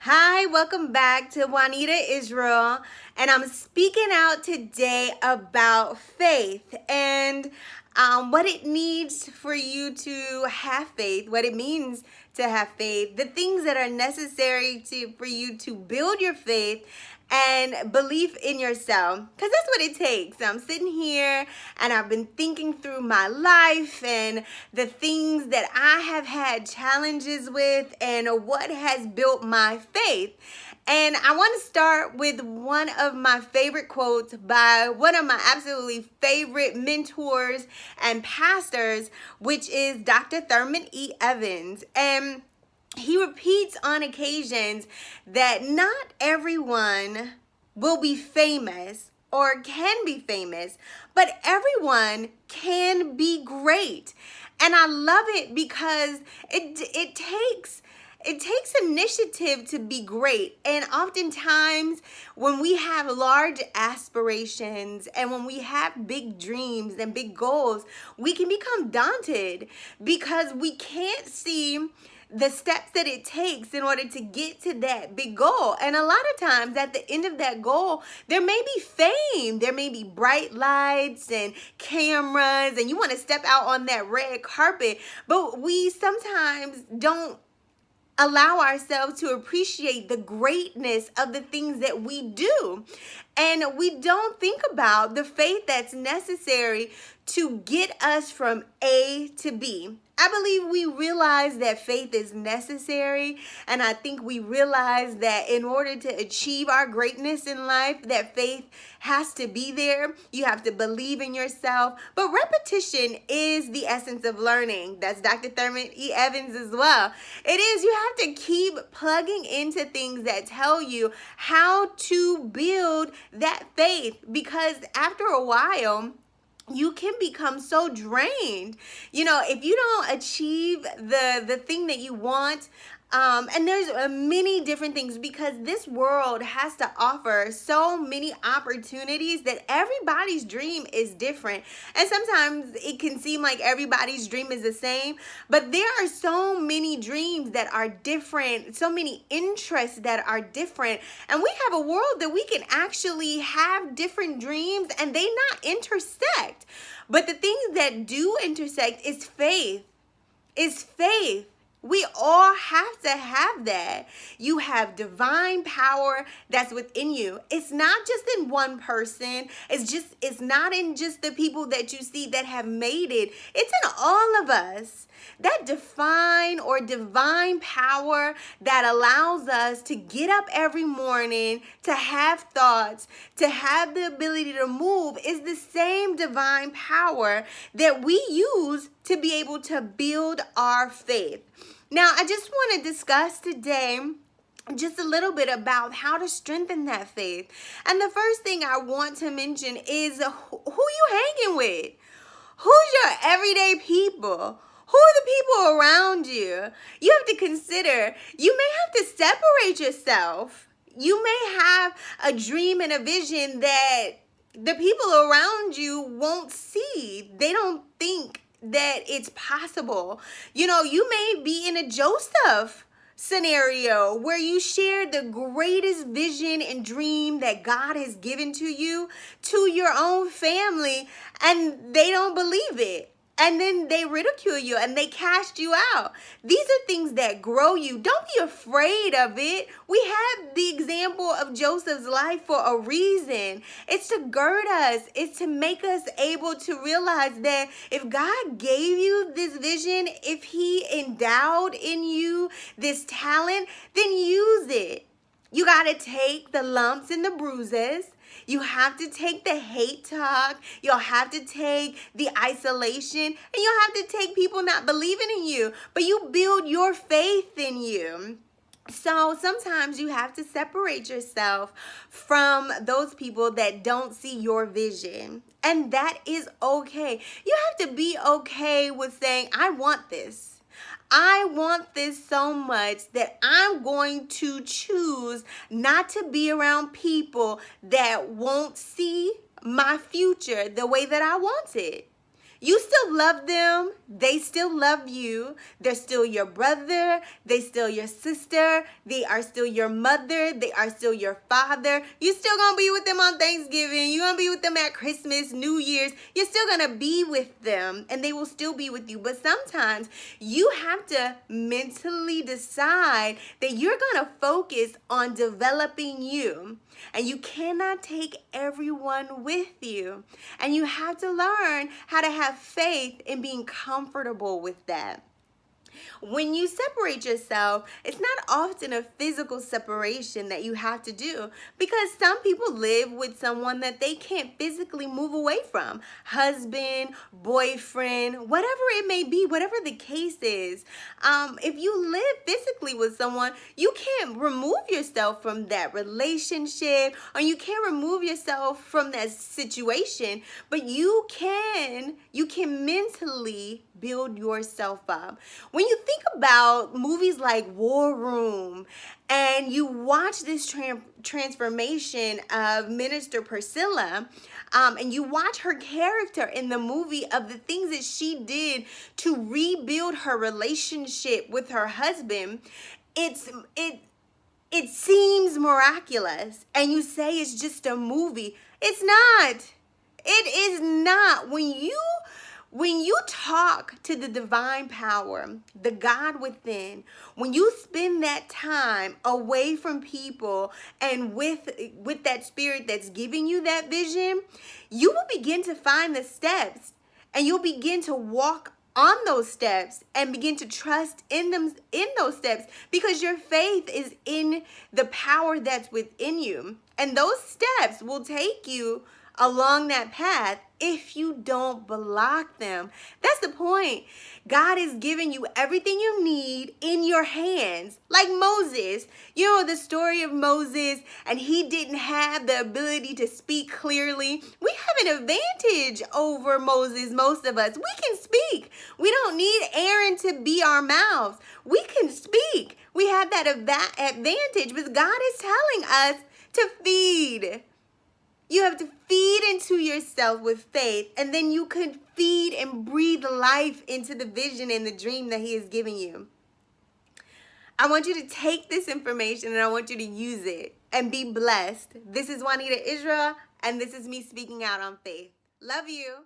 Hi, welcome back to Juanita Israel, and I'm speaking out today about faith and what it needs for you to have faith, what it means to have faith, the things that are necessary for you to build your faith and belief in yourself, because that's what it takes. I'm sitting here and I've been thinking through my life and the things that I have had challenges with and what has built my faith. And I want to start with one of my favorite quotes by one of my absolutely favorite mentors and pastors, which is Dr. Thurman E. Evans. And he repeats on occasions that not everyone will be famous or can be famous, but everyone can be great. And I love it because it takes initiative to be great. And oftentimes when we have large aspirations and when we have big dreams and big goals, we can become daunted because we can't see the steps that it takes in order to get to that big goal. And a lot of times at the end of that goal, there may be fame, there may be bright lights and cameras, and you want to step out on that red carpet, but we sometimes don't allow ourselves to appreciate the greatness of the things that we do. And we don't think about the faith that's necessary to get us from A to B. I believe we realize that faith is necessary, and I think we realize that in order to achieve our greatness in life, that faith has to be there. You have to believe in yourself, but repetition is the essence of learning. That's Dr. Thurman E. Evans as well. It is, you have to keep plugging into things that tell you how to build that faith, because after a while, you can become so drained. You know, if you don't achieve the thing that you want, and there's many different things, because this world has to offer so many opportunities that everybody's dream is different. And sometimes it can seem like everybody's dream is the same, but there are so many dreams that are different, so many interests that are different. And we have a world that we can actually have different dreams and they not intersect. But the things that do intersect is faith. We all have to have that. You have divine power that's within you. It's not just in one person. It's not in just the people that you see that have made it. It's in all of us. That divine power that allows us to get up every morning, to have thoughts, to have the ability to move is the same divine power that we use to be able to build our faith. Now, I just want to discuss today just a little bit about how to strengthen that faith. And the first thing I want to mention is who you hanging with. Who's your everyday people? Who are the people around you? You have to consider, you may have to separate yourself. You may have a dream and a vision that the people around you won't see. They don't think that it's possible. You know, you may be in a Joseph scenario where you share the greatest vision and dream that God has given to you to your own family, and they don't believe it. And then they ridicule you and they cast you out. These are things that grow you. Don't be afraid of it. We have the example of Joseph's life for a reason. It's to gird us. It's to make us able to realize that if God gave you this vision, if He endowed in you this talent, then use it. You got to take the lumps and the bruises. You have to take the hate talk. You'll have to take the isolation. And you'll have to take people not believing in you. But you build your faith in you. So sometimes you have to separate yourself from those people that don't see your vision. And that is okay. You have to be okay with saying, I want this. I want this so much that I'm going to choose not to be around people that won't see my future the way that I want it. You still love them they still love you. They're still your brother. They still your sister. They are still your mother. They are still your father. You still gonna be with them on Thanksgiving. You're gonna be with them at Christmas, New Year's. You're still gonna be with them and they will still be with you. But sometimes you have to mentally decide that you're gonna focus on developing you. And you cannot take everyone with you. And you have to learn how to have faith in being comfortable with that. When you separate yourself, it's not often a physical separation that you have to do, because some people live with someone that they can't physically move away from. Husband, boyfriend, whatever it may be, whatever the case is. If you live physically with someone, you can't remove yourself from that relationship, or you can't remove yourself from that situation, but you can mentally build yourself up. When you think about movies like War Room and you watch this transformation of Minister Priscilla, and you watch her character in the movie of the things that she did to rebuild her relationship with her husband, it seems miraculous, and you say it's just a movie. It's not. It is not. When you talk to the divine power, the God within, when you spend that time away from people and with that spirit that's giving you that vision, you will begin to find the steps, and you'll begin to walk on those steps and begin to trust in those steps, because your faith is in the power that's within you. And those steps will take you along that path if you don't block them. That's the point. God is giving you everything you need in your hands. Like Moses, you know the story of Moses, and he didn't have the ability to speak clearly. We have an advantage over Moses, most of us. We can speak. We don't need Aaron to be our mouths. We can speak. We have that advantage, but God is telling us to feed. You have to feed into yourself with faith, and then you can feed and breathe life into the vision and the dream that he is giving you. I want you to take this information and I want you to use it and be blessed. This is Juanita Israel, and this is me speaking out on faith. Love you.